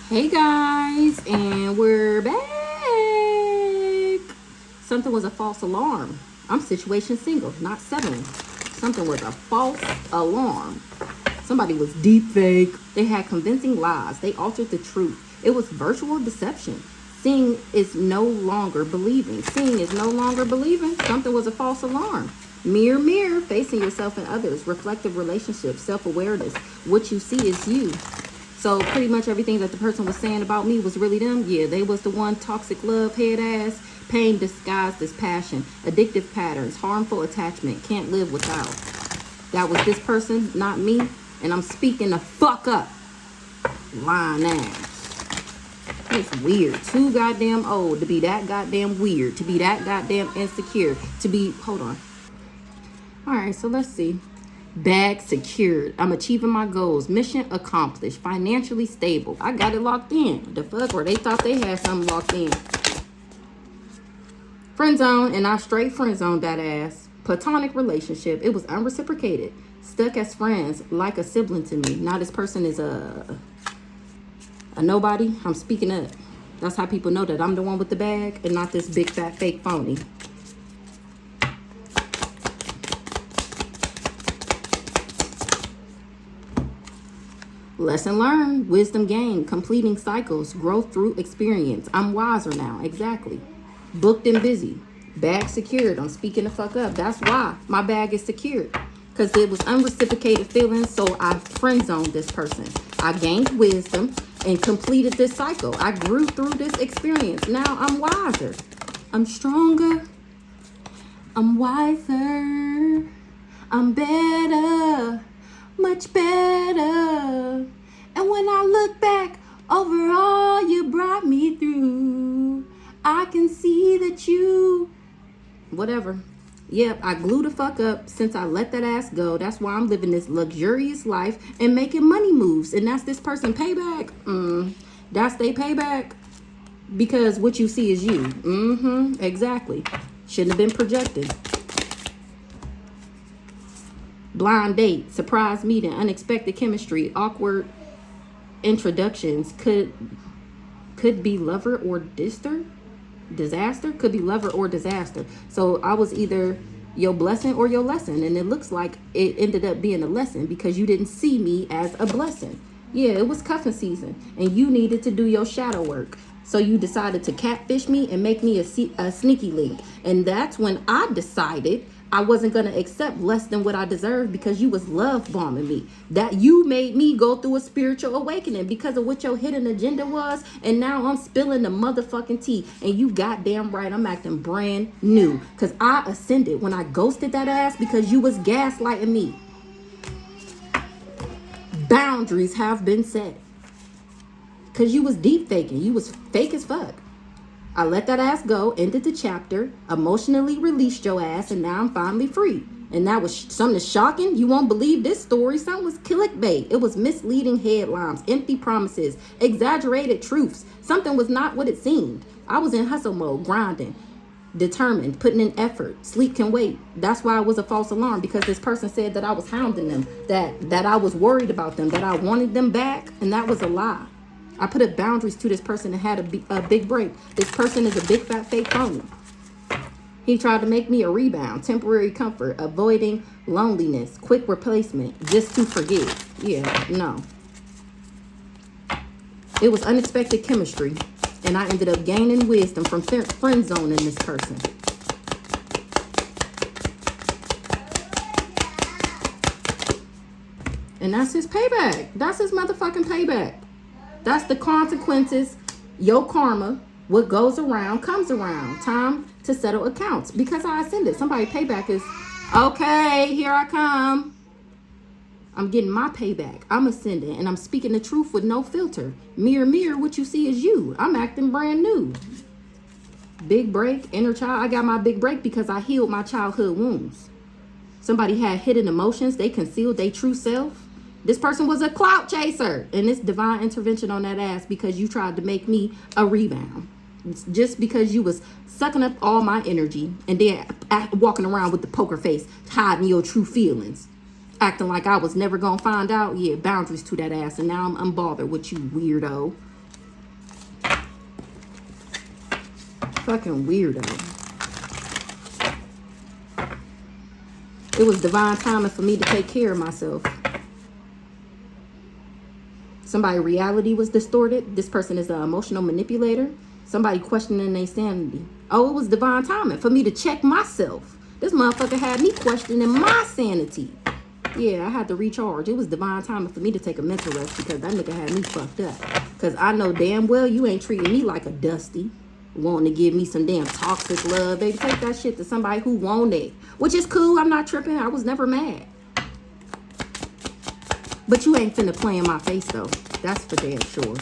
Hey guys, and we're back. Something was a false alarm. I'm situation single, not settling. Something was a false alarm. Somebody was deep fake. They had convincing lies. They altered the truth. It was virtual deception. Seeing is no longer believing. Seeing is no longer believing. Something was a false alarm. Mirror, mirror, facing yourself and others. Reflective relationships, self-awareness. What you see is you. So pretty much everything that the person was saying about me was really them. Yeah, they was the one. Toxic love, head ass, pain disguised as passion, addictive patterns, harmful attachment, can't live without. That was this person, not me. And I'm speaking the fuck up. Lying ass. It's weird. Too goddamn old to be that goddamn weird. To be that goddamn insecure. To be, hold on. All right, so let's see. Bag secured. I'm achieving my goals. Mission accomplished. Financially stable. I got it locked in. The fuck? Or they thought they had something locked in. Friend zone, and I straight friend zoned that ass. Platonic relationship. It was unreciprocated. Stuck as friends, like a sibling to me. Now this person is a nobody. I'm speaking up. That's how people know that I'm the one with the bag and not this big fat fake phony. Lesson learned, wisdom gained, completing cycles, growth through experience. I'm wiser now, exactly. Booked and busy, bag secured. I'm speaking the fuck up. That's why my bag is secured. Because it was unreciprocated feelings, so I friend zoned this person. I gained wisdom and completed this cycle. I grew through this experience. Now I'm wiser. I'm stronger. I'm wiser. I'm better. Much better. And when I look back over all you brought me through, I can see that you, whatever. Yep, I glue the fuck up since I let that ass go. That's why I'm living this luxurious life and making money moves. And that's this person payback. That's they payback. Because what you see is you. Exactly. Shouldn't have been projected. Blind date, surprise meeting, unexpected chemistry, awkward introductions. Could be lover or disaster. Could be lover or disaster. So I was either your blessing or your lesson, and it looks like it ended up being a lesson because you didn't see me as a blessing. Yeah, it was cuffing season, and you needed to do your shadow work. So you decided to catfish me and make me a sneaky link. And that's when I decided I wasn't going to accept less than what I deserved because you was love bombing me. That you made me go through a spiritual awakening because of what your hidden agenda was. And now I'm spilling the motherfucking tea. And you goddamn right, I'm acting brand new. Because I ascended when I ghosted that ass because you was gaslighting me. Boundaries have been set. Because you was deep faking. You was fake as fuck. I let that ass go, ended the chapter, emotionally released your ass, and now I'm finally free. And that was something shocking. You won't believe this story. Something was clickbait. It was misleading headlines, empty promises, exaggerated truths. Something was not what it seemed. I was in hustle mode, grinding, determined, putting in effort. Sleep can wait. That's why it was a false alarm, because this person said that I was hounding them, that I was worried about them, that I wanted them back, and that was a lie. I put up boundaries to this person and had a big break. This person is a big fat fake phony. He tried to make me a rebound, temporary comfort, avoiding loneliness, quick replacement, just to forget. Yeah, no. It was unexpected chemistry, and I ended up gaining wisdom from friend zoning this person. And that's his payback. That's his motherfucking payback. That's the consequences. Your karma, what goes around comes around. Time to settle accounts. Because I ascended. Somebody payback is, okay, here I come. I'm getting my payback. I'm ascending and I'm speaking the truth with no filter. Mirror, mirror, what you see is you. I'm acting brand new. Big break, inner child. I got my big break because I healed my childhood wounds. Somebody had hidden emotions. They concealed their true self. This person was a clout chaser, and it's divine intervention on that ass because you tried to make me a rebound. It's just because you was sucking up all my energy and then walking around with the poker face, hiding your true feelings, acting like I was never gonna find out. Yeah, boundaries to that ass, and now I'm unbothered with you, weirdo. Fucking weirdo. It was divine timing for me to take care of myself. Somebody's reality was distorted. This person is an emotional manipulator. Somebody questioning their sanity. Oh, it was divine timing for me to check myself. This motherfucker had me questioning my sanity. Yeah, I had to recharge. It was divine timing for me to take a mental rest because that nigga had me fucked up. Because I know damn well you ain't treating me like a dusty. Wanting to give me some damn toxic love. Baby, take that shit to somebody who want it. Which is cool. I'm not tripping. I was never mad. But you ain't finna play in my face, though. That's for damn sure.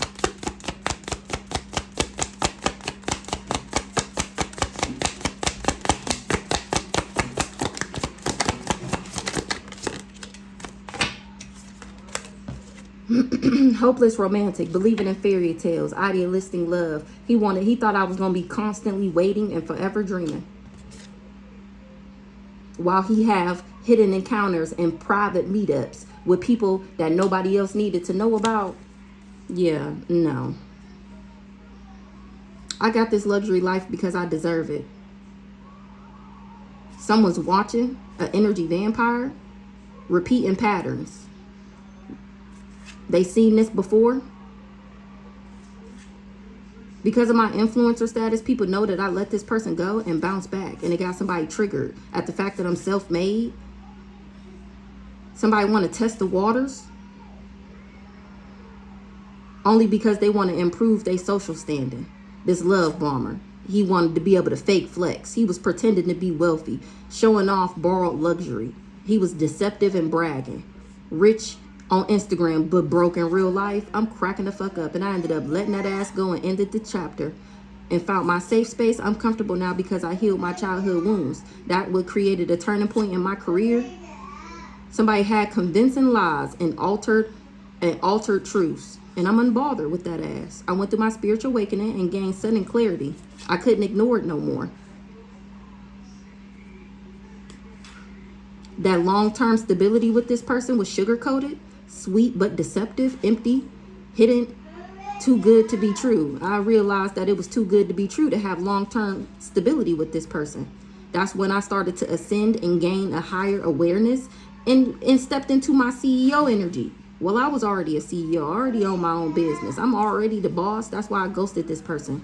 Hopeless romantic, believing in fairy tales, idealistic love. He thought I was gonna be constantly waiting and forever dreaming. While he have hidden encounters and private meetups with people that nobody else needed to know about. Yeah, no. I got this luxury life because I deserve it. Someone's watching, an energy vampire, repeating patterns. They seen this before. Because of my influencer status, people know that I let this person go and bounce back. And it got somebody triggered at the fact that I'm self-made. Somebody want to test the waters. Only because they want to improve their social standing. This love bomber. He wanted to be able to fake flex. He was pretending to be wealthy. Showing off borrowed luxury. He was deceptive and bragging. Rich on Instagram, but broke in real life. I'm cracking the fuck up. And I ended up letting that ass go and ended the chapter. And found my safe space. I'm comfortable now because I healed my childhood wounds. That what created a turning point in my career. Somebody had convincing lies and altered truths. And I'm unbothered with that ass. I went through my spiritual awakening and gained sudden clarity. I couldn't ignore it no more. That long-term stability with this person was sugar-coated, sweet but deceptive, empty, hidden, too good to be true. I realized that it was too good to be true to have long-term stability with this person. That's when I started to ascend and gain a higher awareness and stepped into my CEO energy. Well, I was already a CEO, I already own my own business. I'm already the boss. That's why I ghosted this person.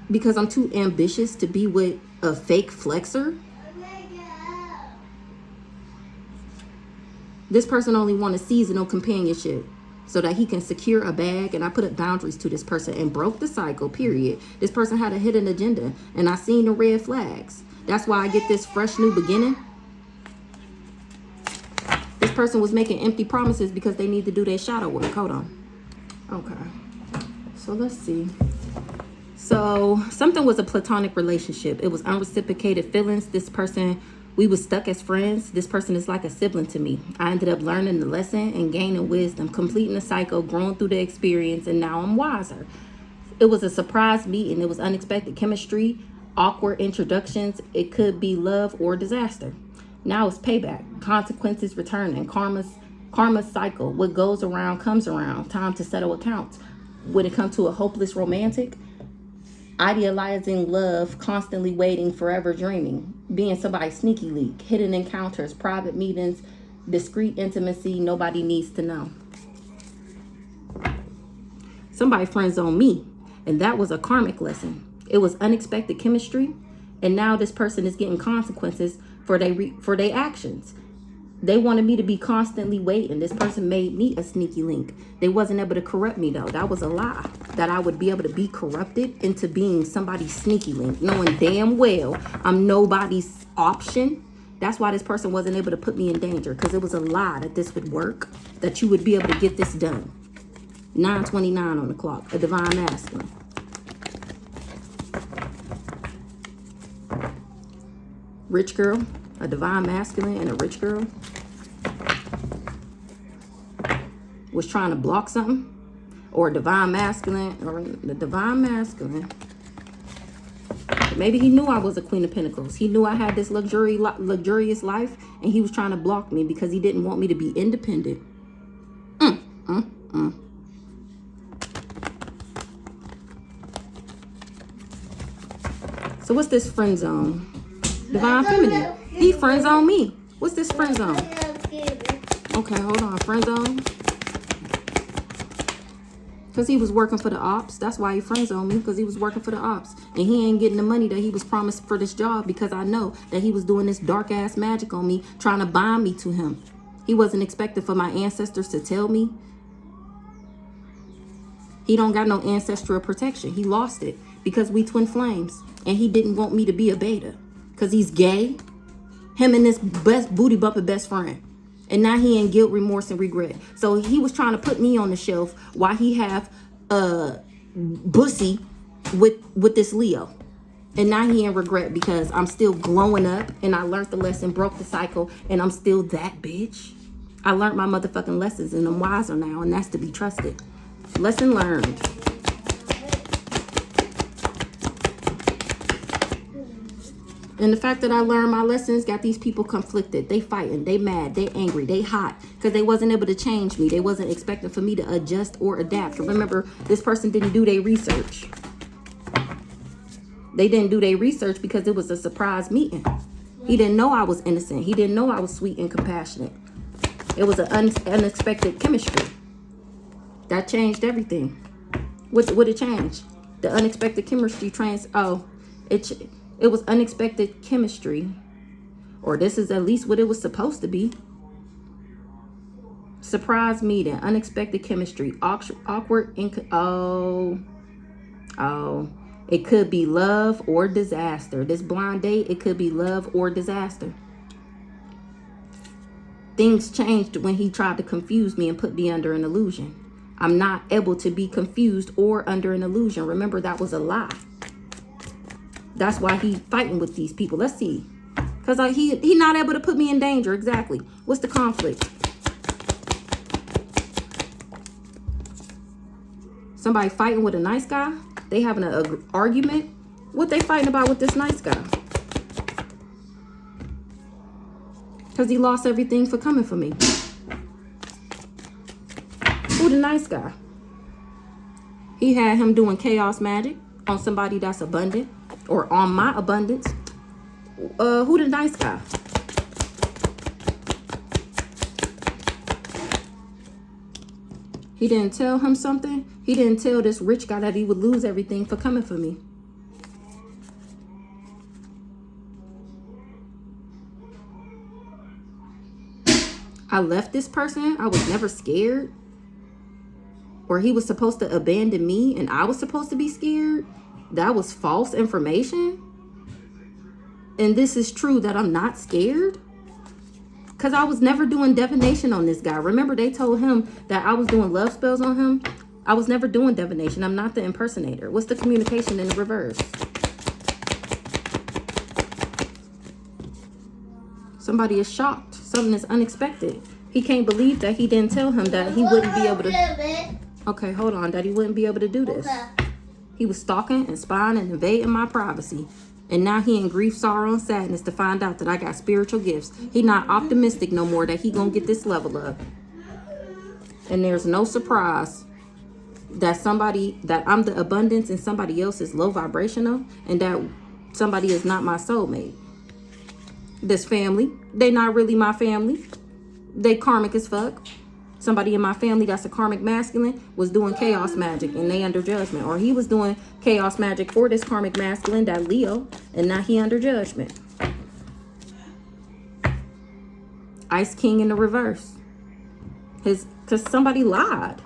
Because I'm too ambitious to be with a fake flexer. This person only wanted seasonal companionship so that he can secure a bag. And I put up boundaries to this person and broke the cycle, period. This person had a hidden agenda and I seen the red flags. That's why I get this fresh new beginning. This person was making empty promises because they need to do their shadow work. Hold on. Okay. So let's see. So something was a platonic relationship. It was unreciprocated feelings. This person, we were stuck as friends. This person is like a sibling to me. I ended up learning the lesson and gaining wisdom, completing the cycle, growing through the experience, and now I'm wiser. It was a surprise meeting. It was unexpected chemistry, awkward introductions. It could be love or disaster. Now it's payback, consequences returning, karma cycle. What goes around comes around. Time to settle accounts. When it comes to a hopeless romantic, idealizing love, constantly waiting, forever dreaming, being somebody's sneaky leak, hidden encounters, private meetings, discreet intimacy, nobody needs to know. Somebody friend zoned me, and that was a karmic lesson. It was unexpected chemistry, and now this person is getting consequences for their actions. They wanted me to be constantly waiting. This person made me a sneaky link. They wasn't able to corrupt me though. That was a lie. That I would be able to be corrupted into being somebody's sneaky link, knowing damn well I'm nobody's option. That's why this person wasn't able to put me in danger, because it was a lie that this would work, that you would be able to get this done. 9:29 on the clock, a divine masculine. Rich girl, a divine masculine, and a rich girl was trying to block something, or a divine masculine, or the divine masculine. Maybe he knew I was a queen of pentacles. He knew I had this luxurious life, and he was trying to block me because he didn't want me to be independent. So what's this friend zone? Divine Feminine. He friend zone me. What's this friend zone? Okay, hold on. Friend zone. Because he was working for the ops. That's why he friend zoned me, because he was working for the ops. And he ain't getting the money that he was promised for this job, because I know that he was doing this dark ass magic on me, trying to bind me to him. He wasn't expecting for my ancestors to tell me. He don't got no ancestral protection. He lost it because we twin flames. And he didn't want me to be a beta because he's gay. Him and this best booty bumping best friend. And now he in guilt, remorse, and regret. So he was trying to put me on the shelf while he have bussy with this Leo. And now he in regret because I'm still glowing up and I learned the lesson, broke the cycle, and I'm still that bitch. I learned my motherfucking lessons and I'm wiser now, and that's to be trusted. Lesson learned. And the fact that I learned my lessons got these people conflicted. They fighting, they mad, they angry, they hot. Because they wasn't able to change me. They wasn't expecting for me to adjust or adapt. Remember, this person didn't do their research. They didn't do their research because it was a surprise meeting. He didn't know I was innocent. He didn't know I was sweet and compassionate. It was an unexpected chemistry. That changed everything. What it changed? The unexpected chemistry it was unexpected chemistry. Or this is at least what it was supposed to be. Surprise meeting, unexpected chemistry, awkward, it could be love or disaster. This blind date, it could be love or disaster. Things changed when he tried to confuse me and put me under an illusion. I'm not able to be confused or under an illusion. Remember, that was a lie. That's why he fighting with these people. Let's see. Because he not able to put me in danger. Exactly. What's the conflict? Somebody fighting with a nice guy? They having an argument? What they fighting about with this nice guy? Because he lost everything for coming for me. Who the nice guy? He had him doing chaos magic on somebody that's abundant. Or on my abundance. Who the nice guy? He didn't tell him something. He didn't tell this rich guy that he would lose everything for coming for me. I left this person. I was never scared. Or he was supposed to abandon me and I was supposed to be scared. That was false information. And this is true that I'm not scared. Because I was never doing divination on this guy. Remember, they told him that I was doing love spells on him. I was never doing divination. I'm not the impersonator. What's the communication in the reverse? Somebody is shocked. Something is unexpected. He can't believe that he didn't tell him that he wouldn't be able to. Okay, hold on. That he wouldn't be able to do this. He was stalking and spying and invading my privacy. And now he in grief, sorrow, and sadness to find out that I got spiritual gifts. He not optimistic no more that he gonna get this level up. And there's no surprise that I'm the abundance and somebody else is low vibrational, and that somebody is not my soulmate. This family, they not really my family. They karmic as fuck. Somebody in my family that's a karmic masculine was doing chaos magic and they under judgment. Or he was doing chaos magic for this karmic masculine, that Leo, and now he under judgment. Ice King in the reverse. Because somebody lied.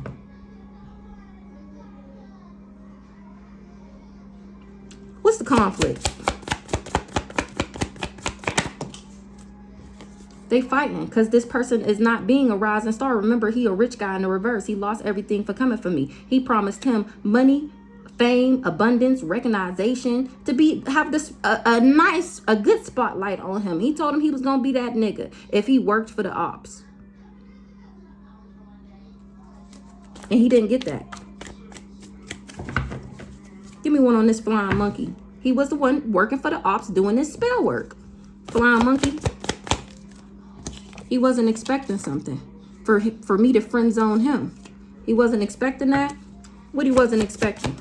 What's the conflict? They fighting because this person is not being a rising star. Remember, he a rich guy in the reverse. He lost everything for coming for me. He promised him money, fame, abundance, recognition, to have this a good spotlight on him. He told him he was gonna be that nigga if he worked for the ops, and he didn't get that. Give me one on this flying monkey. He was the one working for the ops doing this spell work. Flying monkey. He wasn't expecting something for me to friend zone him. He wasn't expecting that. What he wasn't expecting.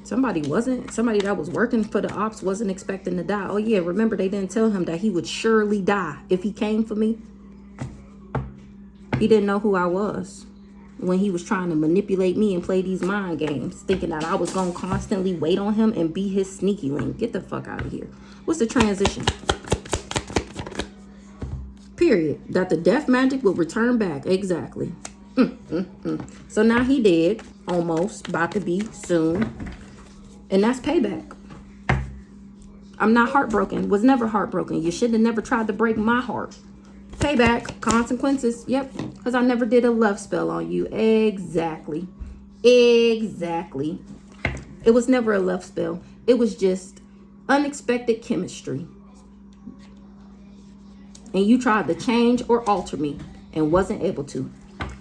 Somebody that was working for the ops wasn't expecting to die. Oh yeah, remember they didn't tell him that he would surely die if he came for me? He didn't know who I was when he was trying to manipulate me and play these mind games, thinking that I was going to constantly wait on him and be his sneaky link. Get the fuck out of here. What's the transition? Period. That the death magic will return back. Exactly. So now he dead. Almost. About to be soon. And that's payback. I'm not heartbroken. Was never heartbroken. You should have never tried to break my heart. Payback. Consequences. Yep. Because I never did a love spell on you. Exactly. Exactly. It was never a love spell. It was just unexpected chemistry. And you tried to change or alter me and wasn't able to.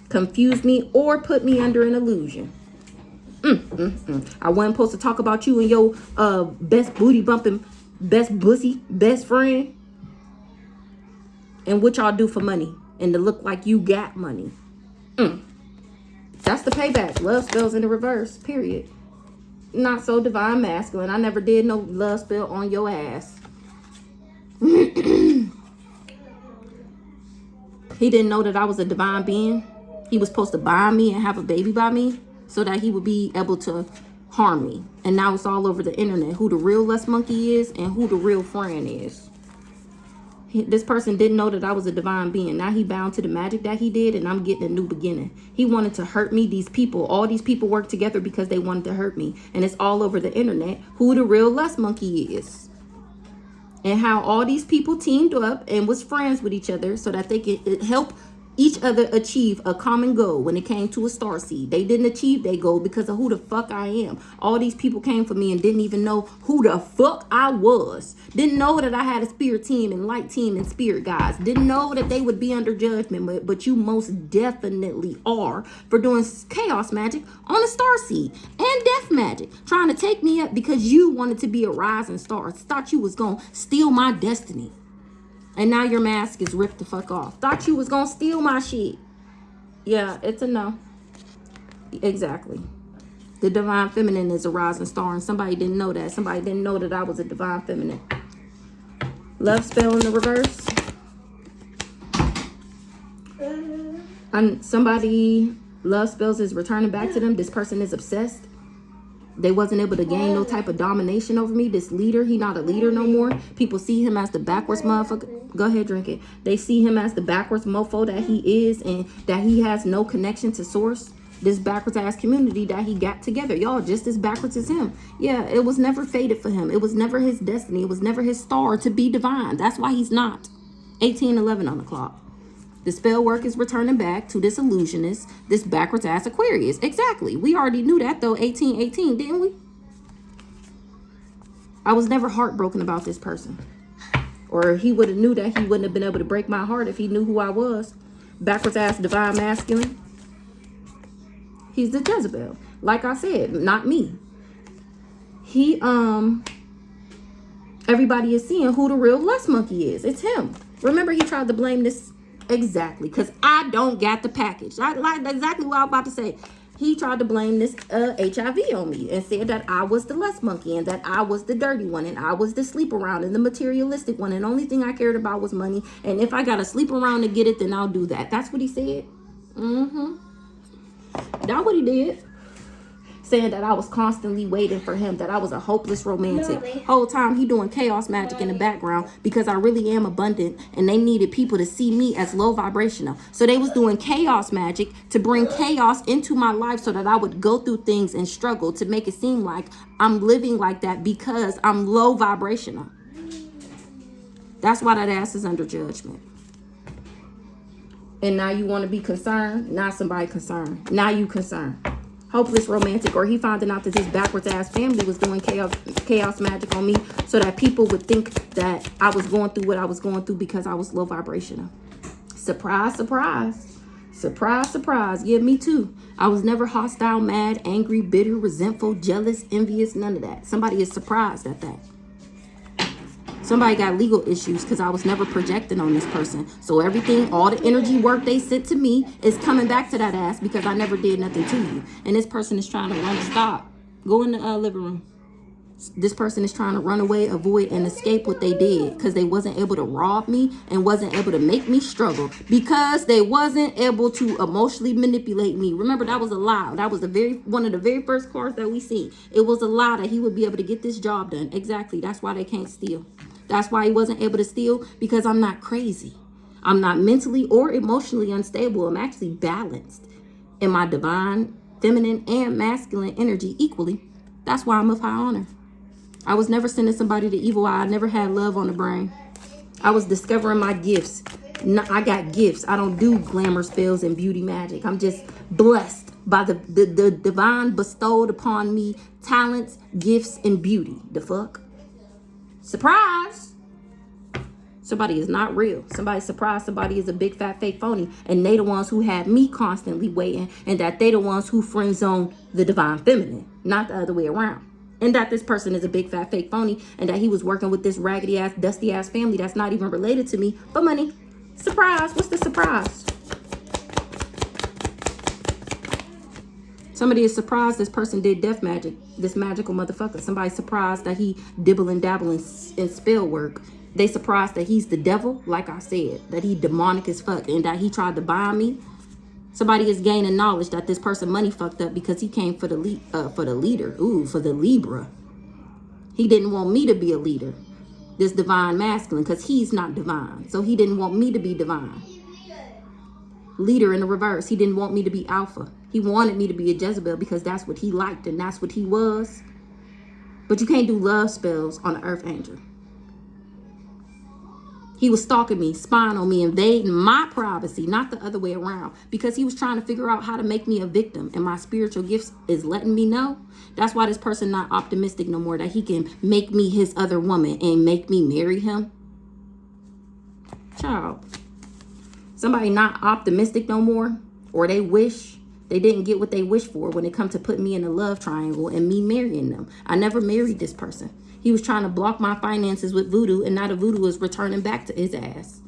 Confuse me or put me under an illusion. I wasn't supposed to talk about you and your best booty bumping, best pussy, best friend. And what y'all do for money. And to look like you got money. That's the payback. Love spells in the reverse. Period. Not so divine masculine. I never did no love spell on your ass. He didn't know that I was a divine being. He was supposed to bind me and have a baby by me so that he would be able to harm me. And now it's all over the internet who the real Les Monkey is and who the real friend is. This person didn't know that I was a divine being. Now he bound to the magic that he did, and I'm getting a new beginning. He wanted to hurt me. These people, all these people work together because they wanted to hurt me. And it's all over the internet who the real Les Monkey is. And how all these people teamed up and was friends with each other so that they could help each other achieve a common goal when it came to a star seed. They didn't achieve their goal because of who the fuck I am. All these people came for me and didn't even know who the fuck I was. Didn't know that I had a spirit team and light team and spirit guys. Didn't know that they would be under judgment, but you most definitely are for doing chaos magic on a star seed and death magic. Trying to take me up because you wanted to be a rising star. Thought you was going to steal my destiny. And now your mask is ripped the fuck off. Thought you was gonna steal my shit. Yeah, it's a no. Exactly. The divine feminine is a rising star, and somebody didn't know that. Somebody didn't know that I was a divine feminine. Love spell in the reverse. And somebody love spells is returning back to them. This person is obsessed. They wasn't able to gain no type of domination over me. This leader, he not a leader no more. People see him as the backwards motherfucker. Go ahead, drink it. They see him as the backwards mofo that he is and that he has no connection to source. This backwards ass community that he got together. Y'all just as backwards as him. Yeah, it was never fated for him. It was never his destiny. It was never his star to be divine. That's why he's not. 1811 on the clock. The spell work is returning back to this illusionist, this backwards ass Aquarius. Exactly. We already knew that though, 1818, didn't we? I was never heartbroken about this person. Or he would have knew that he wouldn't have been able to break my heart if he knew who I was. Backwards ass divine masculine. He's the Jezebel. Like I said, not me. Everybody is seeing who the real Les Monkey is. It's him. Remember, he tried to blame this. Exactly, because I don't got the package. I like exactly what I was about to say. He tried to blame this HIV on me and said that I was the Les Monkey and that I was the dirty one and I was the sleep around and the materialistic one and the only thing I cared about was money. And if I got to sleep around to get it, then I'll do that. That's what he said. That's what he did. Saying that I was constantly waiting for him, that I was a hopeless romantic. Whole time he doing chaos magic in the background because I really am abundant and they needed people to see me as low vibrational. So they was doing chaos magic to bring chaos into my life so that I would go through things and struggle to make it seem like I'm living like that because I'm low vibrational. That's why that ass is under judgment. And now you want to be concerned? Now somebody concerned. Now you concerned. Hopeless romantic, or he finding out that this backwards ass family was doing chaos magic on me so that people would think that I was going through what I was going through because I was low vibrational. Surprise, surprise. Surprise, surprise. Yeah, me too. I was never hostile, mad, angry, bitter, resentful, jealous, envious, none of that. Somebody is surprised at that. Somebody got legal issues because I was never projecting on this person. So everything, all the energy work they sent to me is coming back to that ass because I never did nothing to you. And this person is trying to run stop. Go in the living room. This person is trying to run away, avoid, and escape what they did because they wasn't able to rob me and wasn't able to make me struggle because they wasn't able to emotionally manipulate me. Remember, that was a lie. That was one of the very first cards that we seen. It was a lie that he would be able to get this job done. Exactly. That's why they can't steal. That's why he wasn't able to steal, because I'm not crazy. I'm not mentally or emotionally unstable. I'm actually balanced in my divine, feminine, and masculine energy equally. That's why I'm of high honor. I was never sending somebody the evil eye. I never had love on the brain. I was discovering my gifts. I got gifts. I don't do glamour spells and beauty magic. I'm just blessed by the divine bestowed upon me talents, gifts, and beauty. The fuck? Surprise! Somebody is not real. Somebody's surprised. Somebody is a big fat fake phony. And they the ones who had me constantly waiting. And that they the ones who friend zone the divine feminine. Not the other way around. And that this person is a big fat fake phony. And that he was working with this raggedy ass, dusty ass family that's not even related to me. For money. Surprise. What's the surprise? Somebody is surprised this person did death magic. This magical motherfucker. Somebody's surprised that he dibble and dabble in spell work. They surprised that he's the devil, like I said, that he demonic as fuck, and that he tried to bind me. Somebody is gaining knowledge that this person money fucked up because he came for the leader. Ooh, for the Libra. He didn't want me to be a leader, this divine masculine, because he's not divine. So he didn't want me to be divine. Leader in the reverse. He didn't want me to be alpha. He wanted me to be a Jezebel because that's what he liked and that's what he was. But you can't do love spells on an earth angel. He was stalking me, spying on me, invading my privacy, not the other way around, because he was trying to figure out how to make me a victim, and my spiritual gifts is letting me know. That's why this person not optimistic no more, that he can make me his other woman and make me marry him. Child. Somebody not optimistic no more, or they wish they didn't get what they wished for when it comes to putting me in a love triangle and me marrying them. I never married this person. He was trying to block my finances with voodoo, and now the voodoo is returning back to his ass.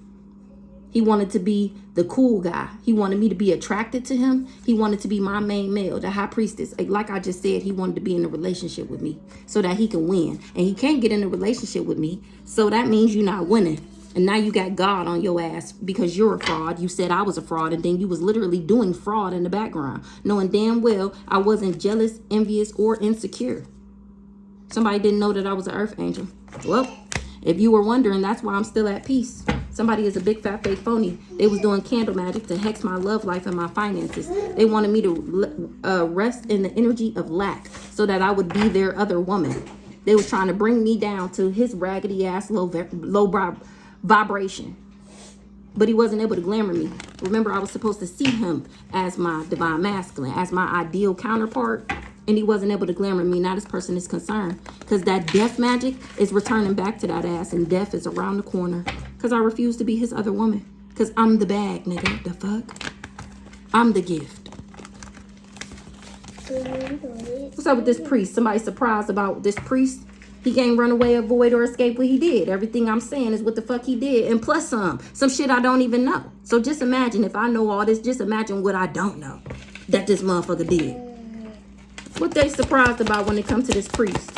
He wanted to be the cool guy. He wanted me to be attracted to him. He wanted to be my main male, the high priestess. Like I just said, he wanted to be in a relationship with me so that he can win. And he can't get in a relationship with me, so that means you're not winning. And now you got God on your ass because you're a fraud. You said I was a fraud, and then you was literally doing fraud in the background, knowing damn well I wasn't jealous, envious, or insecure. Somebody didn't know that I was an earth angel. Well, if you were wondering, that's why I'm still at peace. Somebody is a big fat fake phony. They was doing candle magic to hex my love life and my finances. They wanted me to rest in the energy of lack so that I would be their other woman. They was trying to bring me down to his raggedy ass low vibration. But he wasn't able to glamour me. Remember, I was supposed to see him as my divine masculine, as my ideal counterpart. And he wasn't able to glamour me. Now this person is concerned because that death magic is returning back to that ass, and death is around the corner because I refuse to be his other woman because I'm the bag, nigga. The fuck? I'm the gift. What's up with this priest? Somebody surprised about this priest? He can't run away, avoid, or escape what he did. Everything I'm saying is what the fuck he did. And plus some shit I don't even know. So just imagine if I know all this, just imagine what I don't know that this motherfucker did. What they surprised about when it comes to this priest?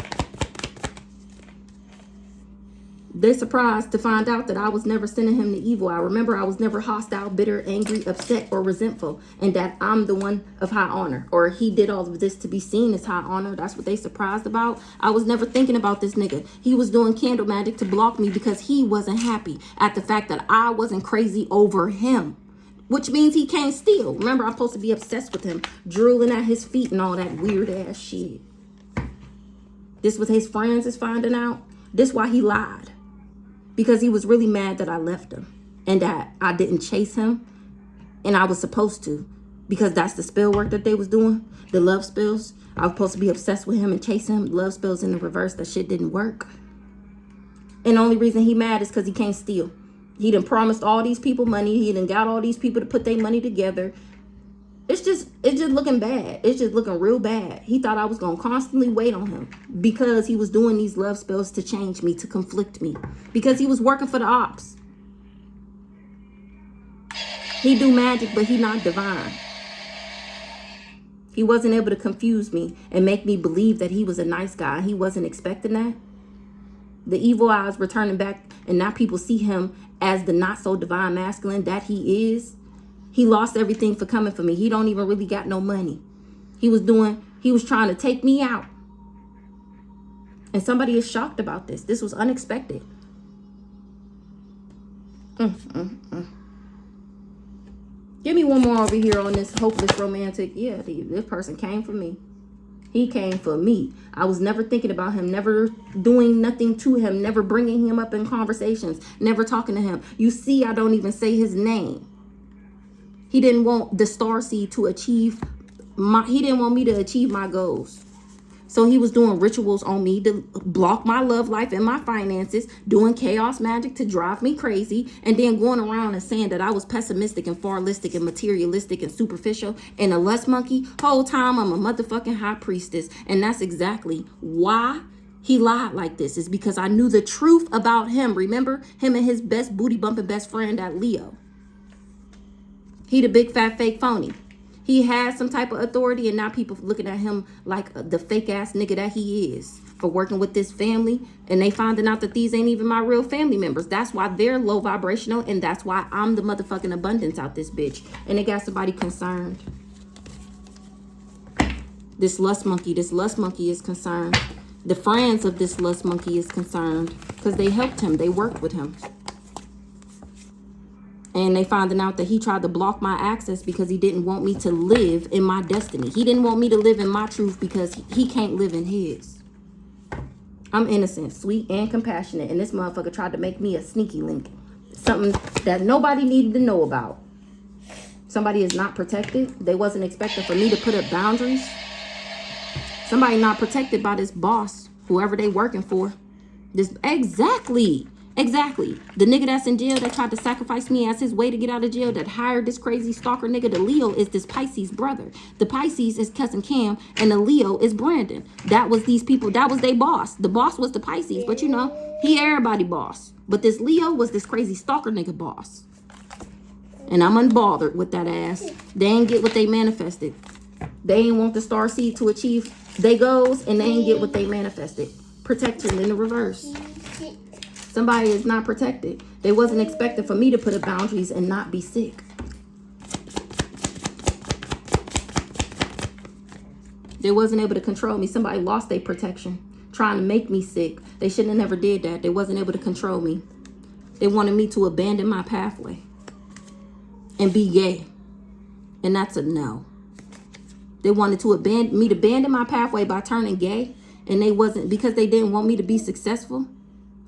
They surprised to find out that I was never sending him the evil. I remember I was never hostile, bitter, angry, upset, or resentful. And that I'm the one of high honor. Or he did all of this to be seen as high honor. That's what they surprised about. I was never thinking about this nigga. He was doing candle magic to block me because he wasn't happy at the fact that I wasn't crazy over him. Which means he can't steal. Remember, I'm supposed to be obsessed with him, drooling at his feet and all that weird ass shit. This what his friends is finding out. This why he lied. Because he was really mad that I left him. And that I didn't chase him. And I was supposed to. Because that's the spell work that they was doing. The love spells. I was supposed to be obsessed with him and chase him. Love spells in the reverse. That shit didn't work. And the only reason he mad is because he can't steal. He done promised all these people money. He done got all these people to put their money together. It's just looking bad. It's just looking real bad. He thought I was going to constantly wait on him because he was doing these love spells to change me, to conflict me. Because he was working for the ops. He do magic, but he not divine. He wasn't able to confuse me and make me believe that he was a nice guy. He wasn't expecting that. The evil eyes were turning back, and now people see him as the not so divine masculine that he is. He lost everything for coming for me. He don't even really got no money. He was trying to take me out. And somebody is shocked about this. This was unexpected. Give me one more over here on this hopeless romantic. Yeah, this person came for me. He came for me. I was never thinking about him, never doing nothing to him, never bringing him up in conversations, never talking to him. You see, I don't even say his name. He didn't want the starseed to achieve he didn't want me to achieve my goals. So he was doing rituals on me to block my love life and my finances, doing chaos magic to drive me crazy, and then going around and saying that I was pessimistic and fatalistic and materialistic and superficial and a lust monkey. Whole time I'm a motherfucking high priestess. And that's exactly why he lied like this, is because I knew the truth about him. Remember him and his best booty bumping best friend, that Leo. He the big fat fake phony. He has some type of authority, and now people looking at him like the fake ass nigga that he is for working with this family, and they finding out that these ain't even my real family members. That's why they're low vibrational, and that's why I'm the motherfucking abundance out this bitch. And they got somebody concerned. This lust monkey is concerned. The friends of this lust monkey is concerned because they helped him. They worked with him. And they finding out that he tried to block my access because he didn't want me to live in my destiny. He didn't want me to live in my truth because he can't live in his. I'm innocent, sweet, and compassionate. And this motherfucker tried to make me a sneaky link. Something that nobody needed to know about. Somebody is not protected. They wasn't expecting for me to put up boundaries. Somebody not protected by this boss, whoever they working for. Exactly. The nigga that's in jail that tried to sacrifice me as his way to get out of jail, that hired this crazy stalker nigga, the Leo, is this Pisces brother. The Pisces is cousin Cam, and the Leo is Brandon. That was these people. That was their boss. The boss was the Pisces, but you know, he everybody boss. But this Leo was this crazy stalker nigga boss. And I'm unbothered with that ass. They ain't get what they manifested. They ain't want the starseed to achieve their goals, and they ain't get what they manifested. Protection in the reverse. Somebody is not protected. They wasn't expecting for me to put up boundaries and not be sick. They wasn't able to control me. Somebody lost their protection, trying to make me sick. They shouldn't have never did that. They wasn't able to control me. They wanted me to abandon my pathway and be gay. And that's a no. They wanted to abandon my pathway by turning gay. And they wasn't, because they didn't want me to be successful.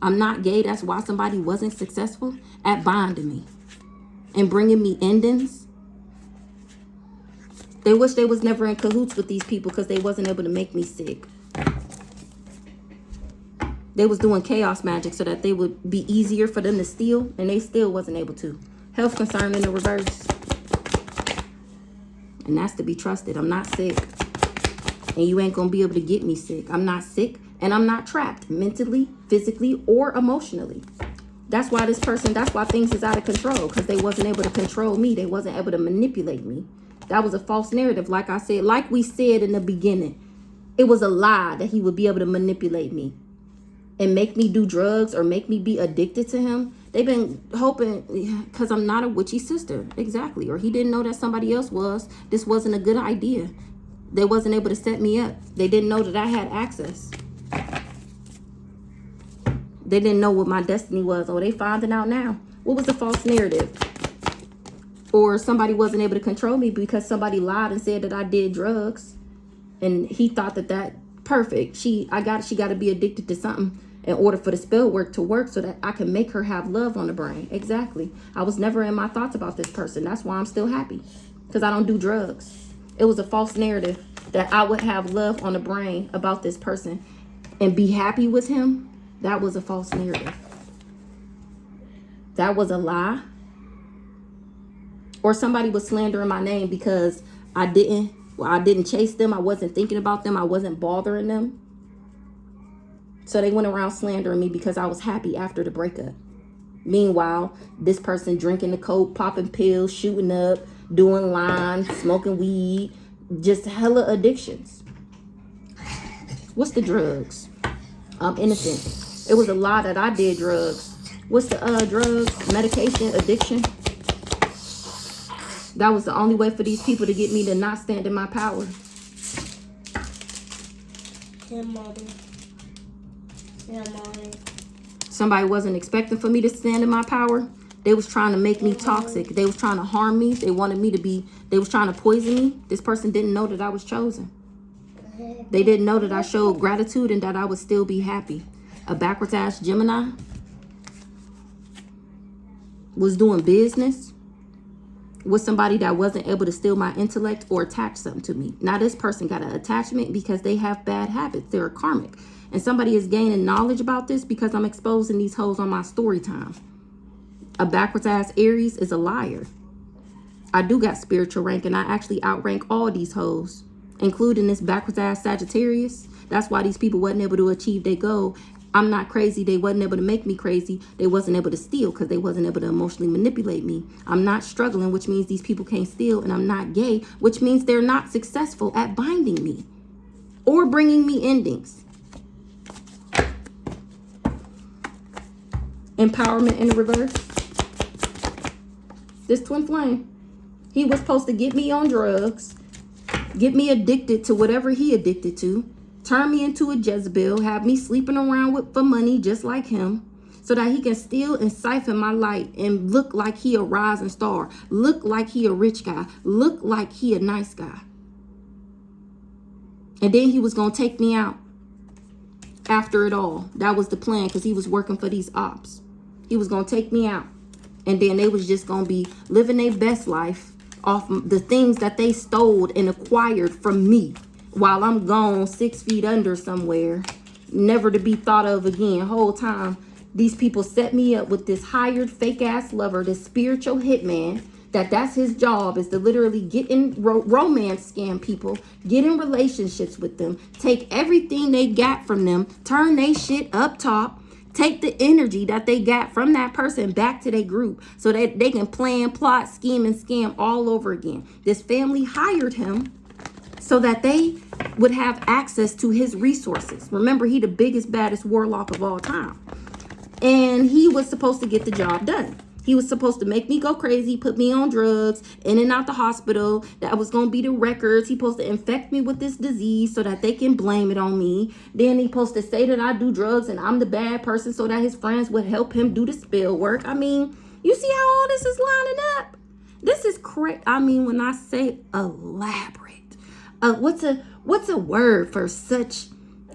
I'm not gay. That's why somebody wasn't successful at binding me and bringing me endings. They wish they was never in cahoots with these people because they wasn't able to make me sick. They was doing chaos magic so that they would be easier for them to steal, and they still wasn't able to. Health concern in the reverse. And that's to be trusted. I'm not sick. And you ain't going to be able to get me sick. I'm not sick. And I'm not trapped mentally, physically, or emotionally. That's why things is out of control, because they wasn't able to control me. They wasn't able to manipulate me. That was a false narrative. Like I said, like we said in the beginning, it was a lie that he would be able to manipulate me and make me do drugs or make me be addicted to him. They've been hoping because I'm not a witchy sister. Exactly. Or he didn't know that somebody else was. This wasn't a good idea. They wasn't able to set me up. They didn't know that I had access. They didn't know what my destiny was. Or they finding out now. What was the false narrative? Or somebody wasn't able to control me because somebody lied and said that I did drugs. And he thought that perfect. She got to be addicted to something in order for the spell work to work so that I can make her have love on the brain. Exactly. I was never in my thoughts about this person. That's why I'm still happy. Because I don't do drugs. It was a false narrative that I would have love on the brain about this person and be happy with him. That was a false narrative. That was a lie. Or somebody was slandering my name because I didn't chase them. I wasn't thinking about them. I wasn't bothering them. So they went around slandering me because I was happy after the breakup. Meanwhile, this person drinking the coke, popping pills, shooting up, doing lines, smoking weed, Just hella addictions. What's the drugs? I'm innocent. It was a lie that I did drugs. What's the drugs? Medication, addiction. That was the only way for these people to get me to not stand in my power. Somebody wasn't expecting for me to stand in my power. They was trying to make me toxic. They was trying to harm me. They wanted me to be, they was trying to poison me. This person didn't know that I was chosen. They didn't know that I showed gratitude and that I would still be happy. A backwards ass Gemini was doing business with somebody that wasn't able to steal my intellect or attach something to me. Now this person got an attachment because they have bad habits. They're karmic. And somebody is gaining knowledge about this because I'm exposing these hoes on my story time. A backwards ass Aries is a liar. I do got spiritual rank and I actually outrank all these hoes, including this backwards ass Sagittarius. That's why these people wasn't able to achieve their goal. I'm not crazy. They wasn't able to make me crazy. They wasn't able to steal because they wasn't able to emotionally manipulate me. I'm not struggling, which means these people can't steal. And I'm not gay, which means they're not successful at binding me or bringing me endings. Empowerment in the reverse. This twin flame. He was supposed to get me on drugs, get me addicted to whatever he addicted to, turn me into a Jezebel, have me sleeping around for money just like him, so that he can steal and siphon my light and look like he a rising star, look like he a rich guy, look like he a nice guy. And then he was going to take me out after it all. That was the plan because he was working for these ops. He was going to take me out. And then they was just going to be living their best life off the things that they stole and acquired from me while I'm gone 6 feet under somewhere, never to be thought of again. Whole time, these people set me up with this hired fake ass lover, this spiritual hitman, that's his job is to literally get in romance scam people, get in relationships with them, take everything they got from them, turn they shit up top, take the energy that they got from that person back to their group so that they can plan, plot, scheme, and scam all over again. This family hired him so that they would have access to his resources. Remember, he the biggest, baddest warlock of all time. And he was supposed to get the job done. He was supposed to make me go crazy, put me on drugs, in and out the hospital. That was going to be the records. He supposed to infect me with this disease so that they can blame it on me. Then he supposed to say that I do drugs and I'm the bad person so that his friends would help him do the spill work. I mean, you see how all this is lining up? This is correct. I mean, when I say elaborate, what's a word for such?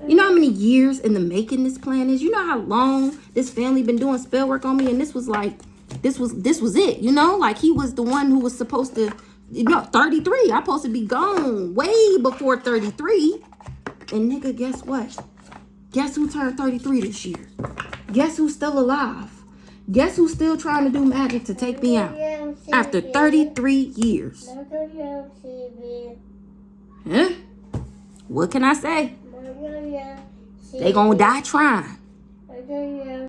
You know how many years in the making this plan is? You know how long this family been doing spell work on me? And this was like, this was it, you know? Like he was the one who was supposed to, 33. I'm supposed to be gone way before 33. And nigga, guess what? Guess who turned 33 this year? Guess who's still alive? Guess who's still trying to do magic to take me out? After 33 years. Huh? What can I say? They gonna die trying.